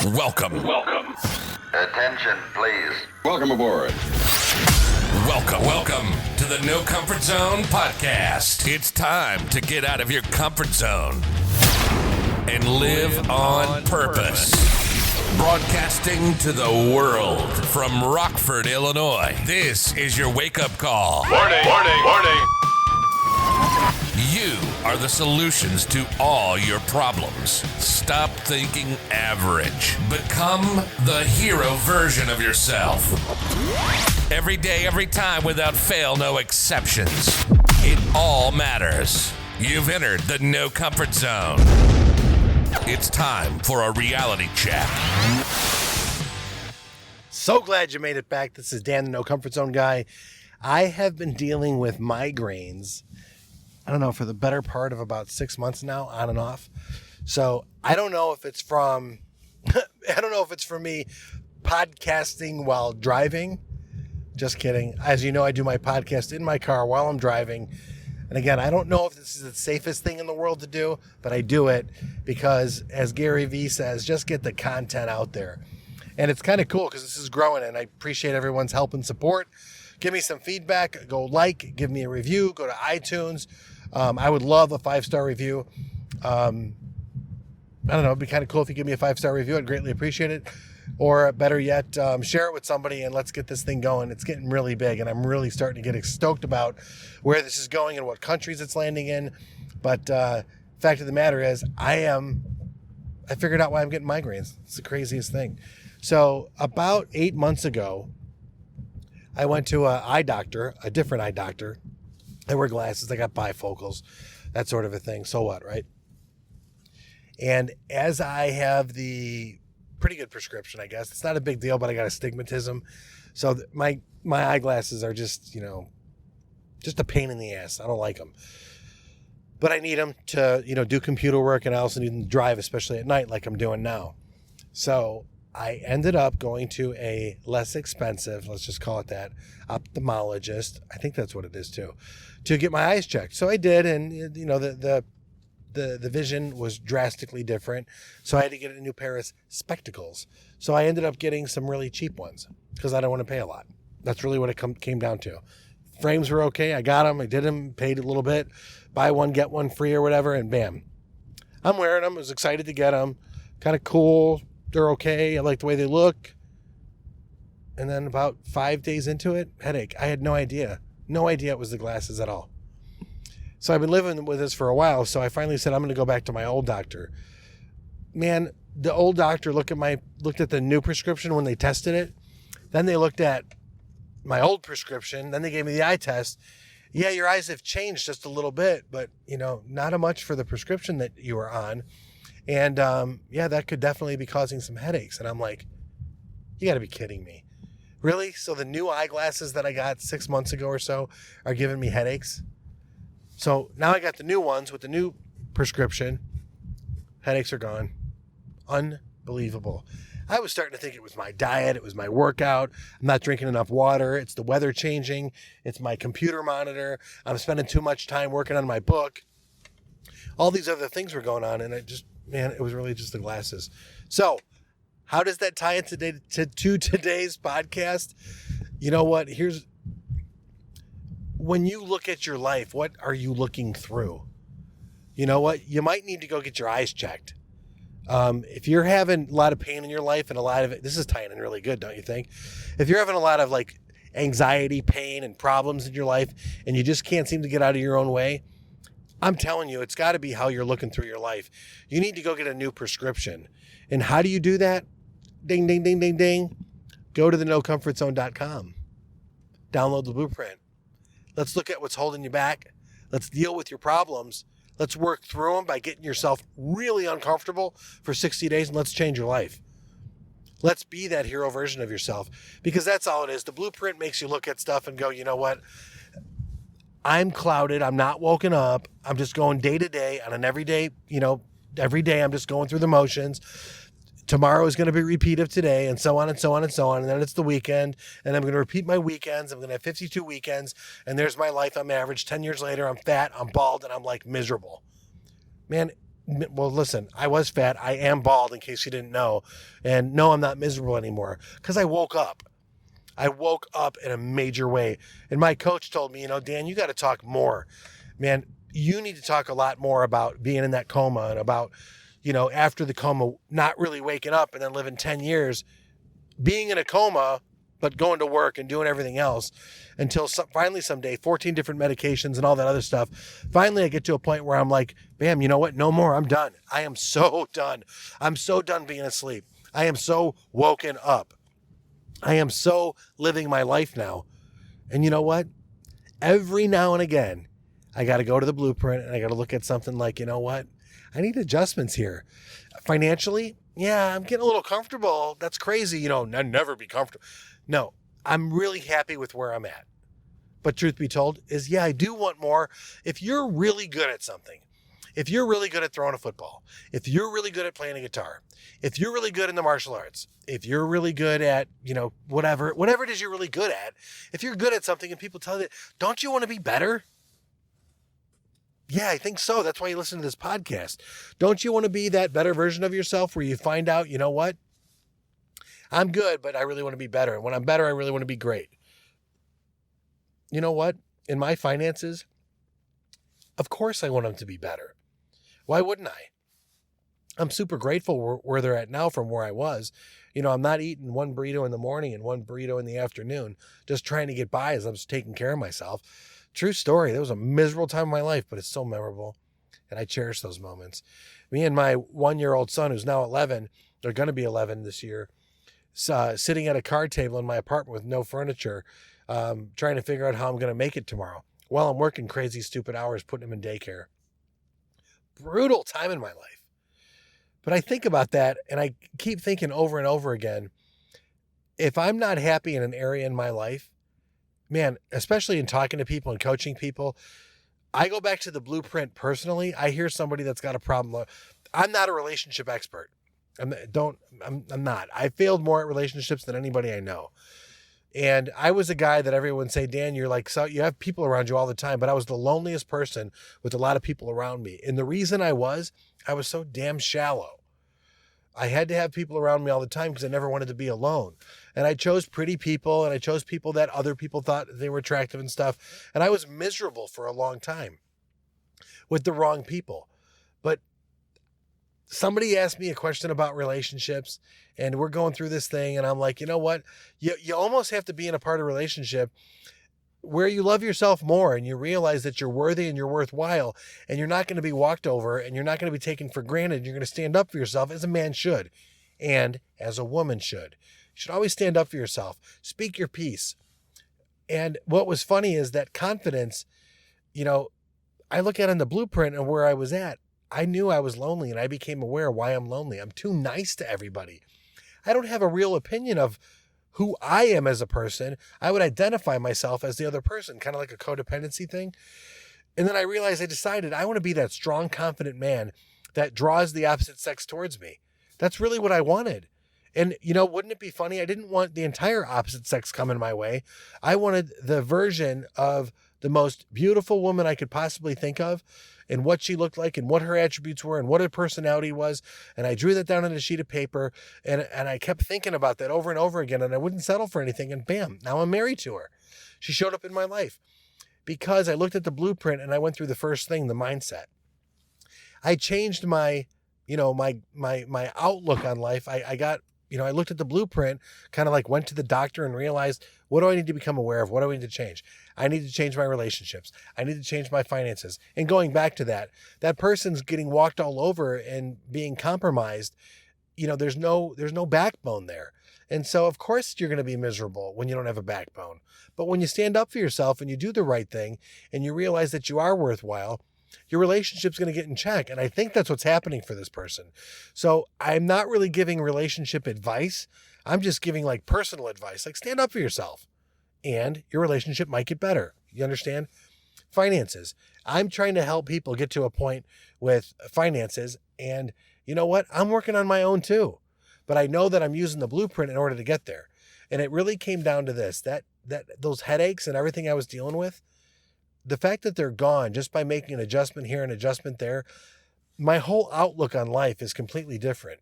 Welcome. Attention, please. Welcome aboard. Welcome to the No Comfort Zone podcast. It's time to get out of your comfort zone and live on purpose. Broadcasting to the world from Rockford, Illinois. This is your wake-up call. Warning. You are the solutions to all your problems. Stop thinking average. Become the hero version of yourself. Every day, every time, without fail, no exceptions. It all matters. You've entered the No Comfort Zone. It's time for a reality check. So glad you made it back. This is Dan, the No Comfort Zone guy. I have been dealing with migraines, I don't know, for the better part of about 6 months now, on and off. So I don't know if it's from me podcasting while driving. Just kidding. As you know, I do my podcast in my car while I'm driving. And again, I don't know if this is the safest thing in the world to do, but I do it because, as Gary Vee says, just get the content out there. And it's kind of cool because this is growing, and I appreciate everyone's help and support. Give me some feedback. Go give me a review. Go to iTunes. I would love a 5-star review. I don't know. It'd be kind of cool if you give me a 5-star review. I'd greatly appreciate it. Or better yet, share it with somebody and let's get this thing going. It's getting really big, and I'm really starting to get stoked about where this is going and what countries it's landing in. But fact of the matter is, I figured out why I'm getting migraines. It's the craziest thing. So about 8 months ago, I went to a different eye doctor. I wear glasses. I got bifocals, that sort of a thing. So what, right? And as I have the pretty good prescription, I guess. It's not a big deal, but I got astigmatism. So my eyeglasses are just a pain in the ass. I don't like them. But I need them to, do computer work, and I also need them to drive, especially at night like I'm doing now. So I ended up going to a less expensive, let's just call it that, ophthalmologist. I think that's what it is too, to get my eyes checked. So I did, and the vision was drastically different. So I had to get a new pair of spectacles. So I ended up getting some really cheap ones because I don't want to pay a lot. That's really what it came down to. Frames were okay. I got them. I did them, paid a little bit, buy one, get one free or whatever. And bam, I'm wearing them. I was excited to get them. Kind of cool. They're okay. I like the way they look. And then about 5 days into it, headache. I had no idea it was the glasses at all. So I've been living with this for a while. So I finally said, I'm going to go back to my old doctor. Man, the old doctor looked at the new prescription when they tested it. Then they looked at my old prescription. Then they gave me the eye test. Yeah, your eyes have changed just a little bit, but not much for the prescription that you were on. And that could definitely be causing some headaches. And I'm like, you got to be kidding me. Really? So the new eyeglasses that I got 6 months ago or so are giving me headaches? So now I got the new ones with the new prescription. Headaches are gone. Unbelievable. I was starting to think it was my diet. It was my workout. I'm not drinking enough water. It's the weather changing. It's my computer monitor. I'm spending too much time working on my book. All these other things were going on, and it was really just the glasses. So how does that tie into to today's podcast? You know what? When you look at your life, what are you looking through? You know what? You might need to go get your eyes checked. If you're having a lot of pain in your life and a lot of it, this is tying in really good, don't you think? If you're having a lot of anxiety, pain, and problems in your life, and you just can't seem to get out of your own way, I'm telling you, it's got to be how you're looking through your life. You need to go get a new prescription. And how do you do that? Ding, ding, ding, ding, ding. Go to the NoComfortZone.com. Download the blueprint. Let's look at what's holding you back. Let's deal with your problems. Let's work through them by getting yourself really uncomfortable for 60 days, and let's change your life. Let's be that hero version of yourself, because that's all it is. The blueprint makes you look at stuff and go, you know what? I'm clouded. I'm not woken up. I'm just going day to day on an everyday, every day I'm just going through the motions. Tomorrow is going to be a repeat of today, and so on and so on and so on. And then it's the weekend, and I'm going to repeat my weekends. I'm going to have 52 weekends, and there's my life. I'm average. 10 years later, I'm fat, I'm bald, and I'm miserable. Man, well, listen, I was fat. I am bald, in case you didn't know. And no, I'm not miserable anymore because I woke up. I woke up in a major way. And my coach told me, Dan, you got to talk more. Man, you need to talk a lot more about being in that coma and about, after the coma, not really waking up and then living 10 years, being in a coma, but going to work and doing everything else until finally someday, 14 different medications and all that other stuff. Finally, I get to a point where I'm like, bam, you know what? No more. I'm done. I am so done. I'm so done being asleep. I am so woken up. I am so living my life now. And you know what? Every now and again, I got to go to the blueprint and I got to look at something like, you know what? I need adjustments here. Financially, yeah, I'm getting a little comfortable. That's crazy. Never be comfortable. No, I'm really happy with where I'm at. But truth be told is, yeah, I do want more. If you're really good at something, if you're really good at throwing a football, if you're really good at playing a guitar, if you're really good in the martial arts, if you're really good at, whatever it is you're really good at, if you're good at something and people tell you, don't you want to be better? Yeah, I think so. That's why you listen to this podcast. Don't you want to be that better version of yourself where you find out, you know what? I'm good, but I really want to be better. And when I'm better, I really want to be great. You know what? In my finances, of course I want them to be better. Why wouldn't I? I'm super grateful where they're at now from where I was. I'm not eating one burrito in the morning and one burrito in the afternoon, just trying to get by as I'm just taking care of myself. True story. That was a miserable time of my life, but it's so memorable. And I cherish those moments. Me and my 1-year-old son, who's now 11, they're going to be 11 this year, sitting at a card table in my apartment with no furniture, trying to figure out how I'm going to make it tomorrow while I'm working crazy, stupid hours, putting him in daycare. Brutal time in my life. But I think about that and I keep thinking over and over again, if I'm not happy in an area in my life, man, especially in talking to people and coaching people, I go back to the blueprint personally. I hear somebody that's got a problem. I'm not a relationship expert. I'm not. I failed more at relationships than anybody I know. And I was a guy that everyone say, Dan, you're like, so you have people around you all the time, but I was the loneliest person with a lot of people around me. And the reason I was so damn shallow. I had to have people around me all the time because I never wanted to be alone. And I chose pretty people and I chose people that other people thought they were attractive and stuff. And I was miserable for a long time with the wrong people. But somebody asked me a question about relationships and we're going through this thing. And I'm like, you know what? You almost have to be in a part of a relationship where you love yourself more and you realize that you're worthy and you're worthwhile and you're not going to be walked over and you're not going to be taken for granted. You're going to stand up for yourself as a man should and as a woman should. You should always stand up for yourself. Speak your piece. And what was funny is that confidence, I look at it in the blueprint and where I was at. I knew I was lonely and I became aware why I'm lonely. I'm too nice to everybody. I don't have a real opinion of who I am as a person. I would identify myself as the other person, kind of like a codependency thing. And then I realized I decided I want to be that strong, confident man that draws the opposite sex towards me. That's really what I wanted. And, wouldn't it be funny? I didn't want the entire opposite sex coming my way. I wanted the version of the most beautiful woman I could possibly think of and what she looked like and what her attributes were and what her personality was. And I drew that down on a sheet of paper and I kept thinking about that over and over again and I wouldn't settle for anything. And bam, now I'm married to her. She showed up in my life because I looked at the blueprint and I went through the first thing, the mindset. I changed my outlook on life. I looked at the blueprint, kind of like went to the doctor and realized, what do I need to become aware of? What do I need to change? I need to change my relationships. I need to change my finances. And going back to that person's getting walked all over and being compromised. There's no backbone there. And so of course you're going to be miserable when you don't have a backbone. But when you stand up for yourself and you do the right thing and you realize that you are worthwhile, your relationship's going to get in check. And I think that's what's happening for this person. So I'm not really giving relationship advice. I'm just giving like personal advice, like stand up for yourself and your relationship might get better. You understand? Finances. I'm trying to help people get to a point with finances. And you know what? I'm working on my own too, but I know that I'm using the blueprint in order to get there. And it really came down to this, that those headaches and everything I was dealing with, the fact that they're gone just by making an adjustment here and adjustment there, my whole outlook on life is completely different.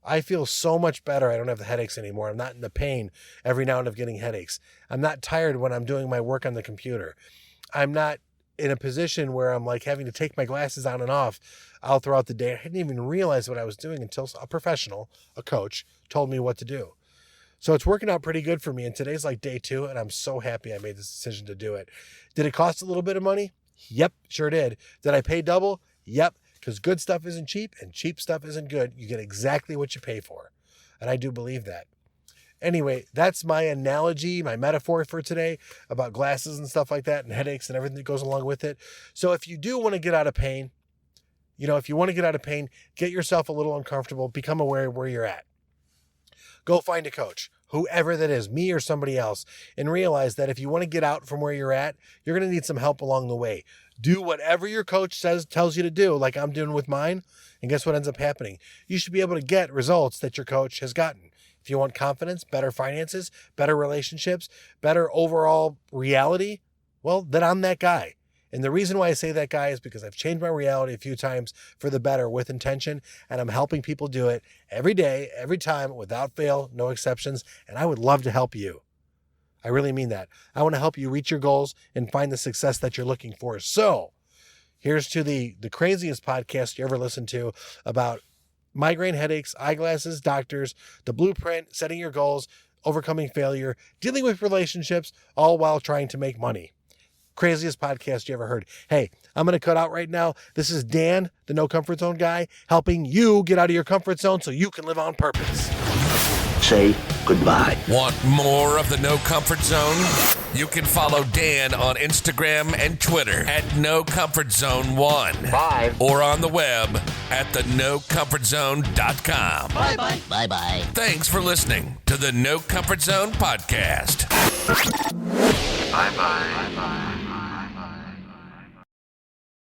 I feel so much better. I don't have the headaches anymore. I'm not in the pain every now and then of getting headaches. I'm not tired when I'm doing my work on the computer. I'm not in a position where I'm like having to take my glasses on and off all throughout the day. I didn't even realize what I was doing until a professional, a coach, told me what to do. So it's working out pretty good for me. And today's like day 2, and I'm so happy I made this decision to do it. Did it cost a little bit of money? Yep, sure did. Did I pay double? Yep, because good stuff isn't cheap and cheap stuff isn't good. You get exactly what you pay for. And I do believe that. Anyway, that's my analogy, my metaphor for today about glasses and stuff like that and headaches and everything that goes along with it. So if you do want to get out of pain, get yourself a little uncomfortable, become aware of where you're at. Go find a coach, whoever that is, me or somebody else, and realize that if you want to get out from where you're at, you're going to need some help along the way. Do whatever your coach tells you to do, like I'm doing with mine, and guess what ends up happening? You should be able to get results that your coach has gotten. If you want confidence, better finances, better relationships, better overall reality, well, then I'm that guy. And the reason why I say that guy is because I've changed my reality a few times for the better with intention, and I'm helping people do it every day, every time, without fail, no exceptions, and I would love to help you. I really mean that. I want to help you reach your goals and find the success that you're looking for. So here's to the craziest podcast you ever listened to about migraine headaches, eyeglasses, doctors, the blueprint, setting your goals, overcoming failure, dealing with relationships, all while trying to make money. Craziest podcast you ever heard. Hey, I'm going to cut out right now. This is Dan, the No Comfort Zone guy, helping you get out of your comfort zone so you can live on purpose. Say goodbye. Want more of the No Comfort Zone? You can follow Dan on Instagram and Twitter at No Comfort Zone 1. Bye. Or on the web at thenocomfortzone.com. Bye-bye. Bye-bye. Thanks for listening to the No Comfort Zone podcast. Bye-bye. Bye-bye.